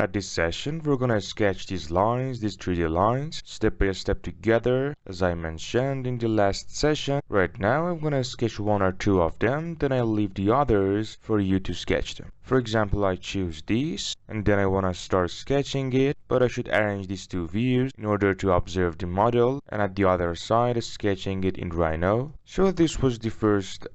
At this session, we're gonna sketch these lines, these 3D lines, step by step together, as I mentioned in the last session. Right now, I'm gonna sketch one or two of them, then I'll leave the others for you to sketch them. For example, I choose these, and then I wanna start sketching it, but I should arrange these two views in order to observe the model, and at the other side, sketching it in Rhino. So this was the first,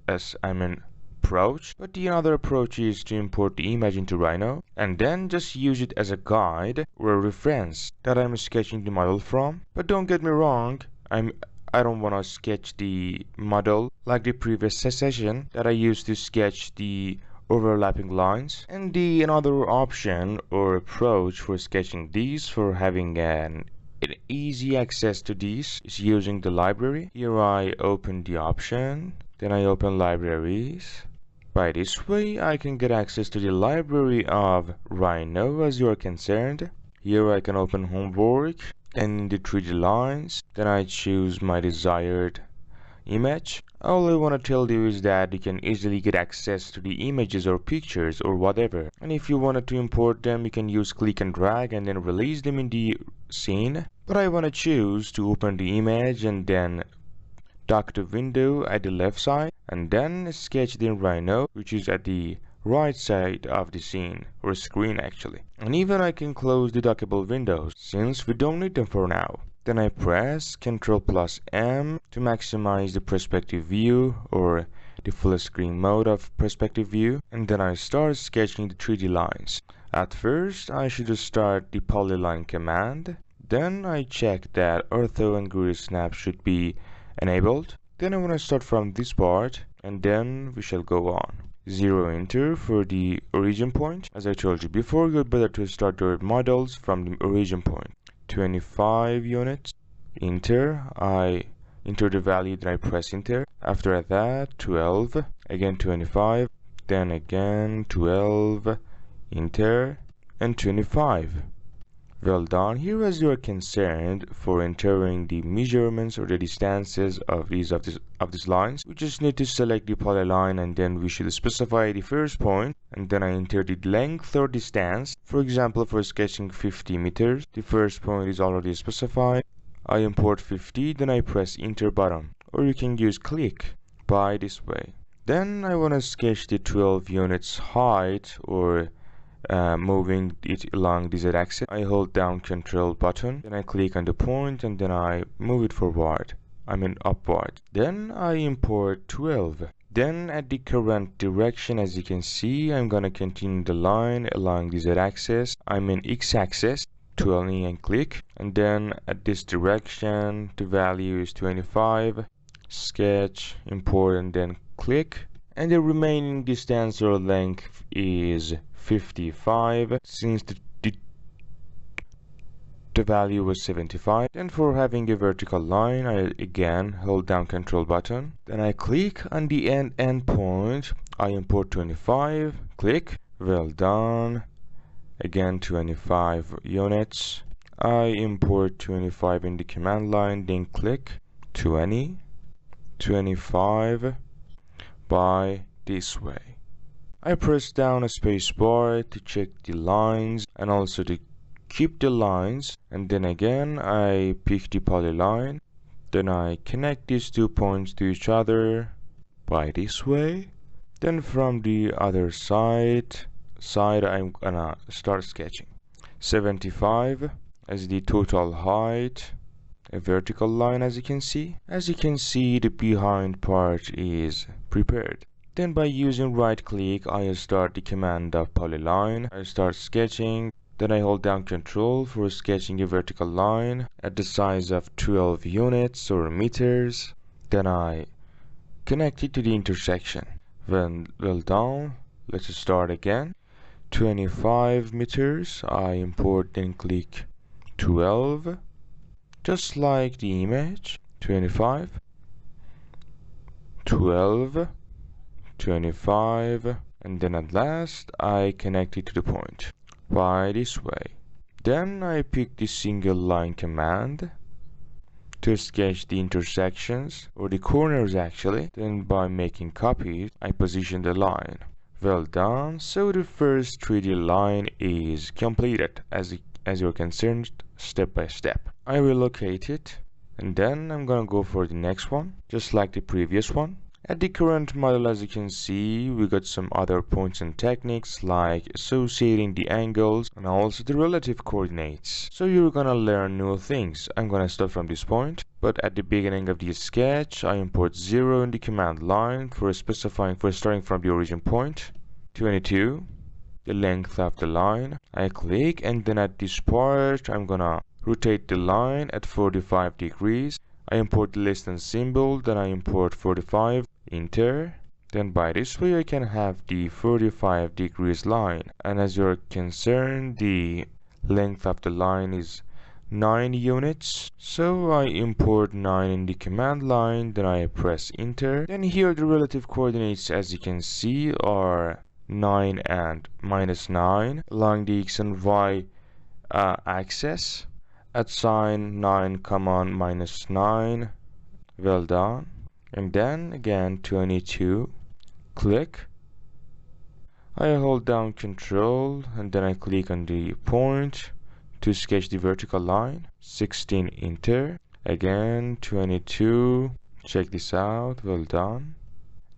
approach, but the other approach is to import the image into Rhino and then just use it as a guide or a reference that I'm sketching the model from. But don't get me wrong, I don't want to sketch the model like the previous session that I used to sketch the overlapping lines. And another option or approach for sketching these, for having an easy access to these, is using the library. Here I open the option, then I open libraries. By this way, I can get access to the library of Rhino as you are concerned. Here I can open homework, and in the 3D lines, then I choose my desired image. All I want to tell you is that you can easily get access to the images or pictures or whatever. And if you wanted to import them, you can use click and drag and then release them in the scene. But I want to choose to open the image and then dock the window at the left side and then sketch it in Rhino, which is at the right side of the scene or screen actually. And even I can close the dockable windows since we don't need them for now. Then I press Ctrl+M to maximize the perspective view or the full screen mode of perspective view, and then I start sketching the 3D lines. At first I should start the polyline command, then I check that ortho and grid snap should be enabled. Then I want to start from this part and then we shall go on. 0 enter for the origin point. As I told you before, you'd better to start your models from the origin point. 25 units, enter. I enter the value, then I press enter. After that 12, again 25, then again 12, enter, and 25. Well done. Here as you are concerned for entering the measurements or the distances of these lines, we just need to select the polyline and then we should specify the first point and then I enter the length or distance. For example, for sketching 50 meters, the first point is already specified. I import 50, then I press enter button, or you can use click by this way. Then I want to sketch the 12 units height or moving it along the z-axis. I hold down Ctrl button, then I click on the point and then I move it forward, upward. Then I import 12. Then at the current direction, as you can see, I'm gonna continue the line along the z-axis, x-axis, 20 and click, and then at this direction the value is 25, sketch, import and then click, and the remaining distance or length is 55 since the value was 75. Then for having a vertical line, I again hold down Ctrl button, then I click on the end point, I import 25, click, well done, again 25 units, I import 25 in the command line, then click 20, 25 by this way. I press down a space bar to check the lines and also to keep the lines, and then again I pick the polyline, then I connect these 2 points to each other by this way. Then from the other side I'm gonna start sketching 75 as the total height, a vertical line. As you can see, the behind part is prepared. Then by using right click, I start the command of polyline. I start sketching, then I hold down Ctrl for sketching a vertical line at the size of 12 units or meters. Then I connect it to the intersection. Well done. Let's start again. 25 meters, I import and click 12, just like the image. 25, 12, 25, and then at last I connect it to the point by this way. Then I pick the single line command to sketch the intersections or the corners actually. Then by making copies, I position the line. Well done. So the first 3D line is completed as you're concerned step by step. I relocate it and then I'm gonna go for the next one, just like the previous one. At the current model, as you can see, we got some other points and techniques like associating the angles and also the relative coordinates. So you're gonna learn new things. I'm gonna start from this point, but at the beginning of the sketch, I import 0 in the command line for starting from the origin point, 22, the length of the line. I click and then at this part, I'm gonna rotate the line at 45 degrees. I import the less than symbol, then I import 45, enter. Then by this way I can have the 45 degrees line. And as you're concerned, the length of the line is 9 units. So I import 9 in the command line, then I press enter. Then here the relative coordinates, as you can see, are 9 and -9 along the x and y axis. At sign 9, -9. Well done. And then again 22. Click. I hold down Control and then I click on the point to sketch the vertical line. 16, enter. Again 22. Check this out. Well done.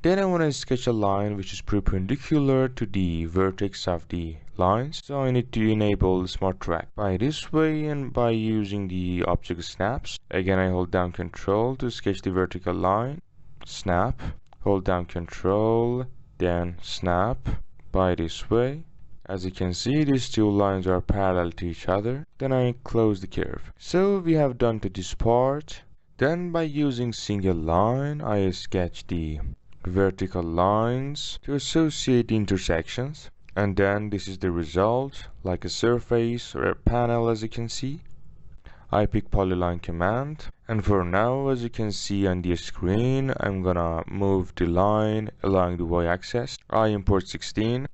Then I want to sketch a line which is perpendicular to the vertex of the lines. So I need to enable Smart Track by this way and by using the object snaps. Again, I hold down Control to sketch the vertical line. Snap. Hold down Control, then snap by this way. As you can see, these two lines are parallel to each other. Then I close the curve. So we have done to this part. Then by using single line, I sketch the vertical lines to associate the intersections, and then this is the result, like a surface or a panel. As you can see, I pick polyline command, and for now, as you can see on the screen, I'm gonna move the line along the y-axis. I import 16,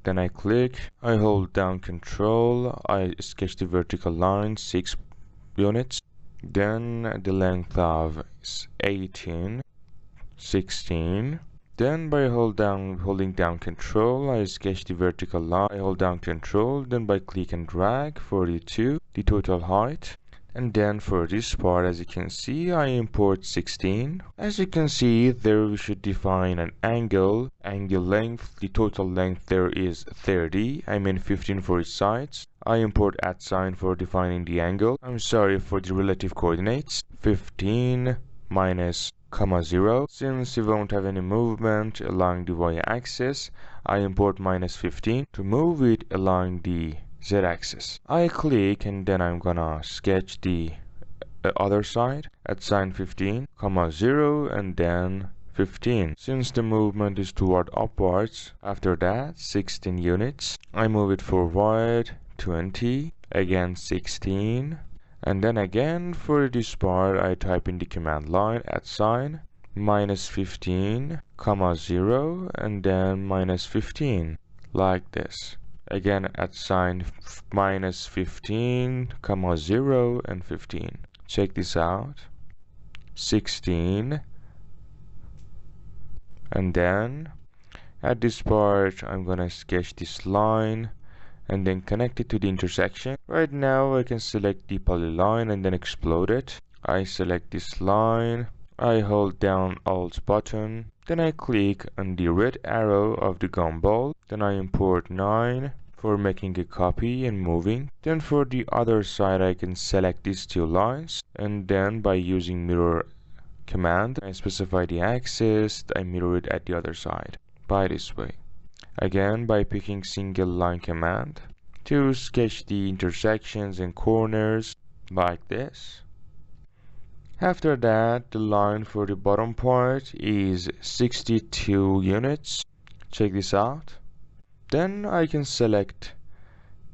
then I click, I hold down Control, I sketch the vertical line 6 units, then the length of 18, 16. Then by holding down Control, I sketch the vertical line. I hold down Control, then by click and drag 42, the total height. And then for this part, as you can see, I import 16. As you can see, there we should define an angle length. The total length there is 30. I mean 15 for its sides. I import @ for defining the angle. I'm sorry for the relative coordinates. 15 minus 0. Since you won't have any movement along the y-axis, I import -15 to move it along the z-axis. I click and then I'm gonna sketch the other side at sign 15, 0 and then 15. Since the movement is toward upwards, after that 16 units. I move it forward 20, again 16. And then again for this part I type in the command line at sign -15, 0 and then -15 like this. Again at sign -15, 0 and 15. Check this out. 16 and then at this part I'm gonna sketch this line and then connect it to the intersection. Right now I can select the polyline and then explode it. I select this line, I hold down Alt button, then I click on the red arrow of the gumball, then I import 9 for making a copy and moving. Then for the other side I can select these two lines, and then by using mirror command I specify the axis, I mirror it at the other side by this way. Again by picking single line command to sketch the intersections and corners like this. After that, the line for the bottom part is 62 units. Check this out. Then I can select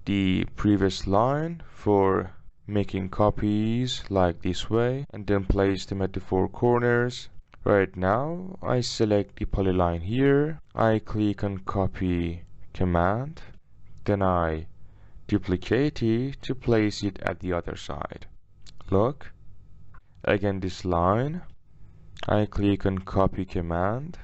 the previous line for making copies like this way and then place them at the four corners. Right now I select the polyline here, I click on copy command, then I duplicate it to place it at the other side. Look, again this line, I click on copy command,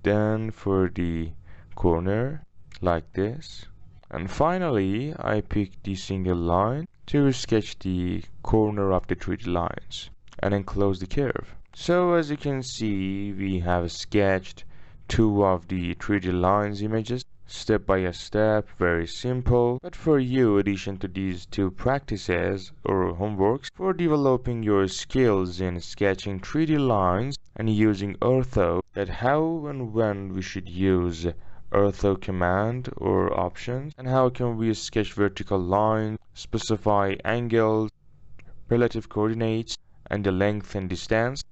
then for the corner like this. And finally, I pick the single line to sketch the corner of the 3D lines and enclose the curve. So as you can see, we have sketched two of the 3D lines images step by step, very simple. But for you, addition to these two practices or homeworks for developing your skills in sketching 3D lines and using ortho, that how and when we should use ortho command or options, and how can we sketch vertical lines, specify angles, relative coordinates, and the length and distance.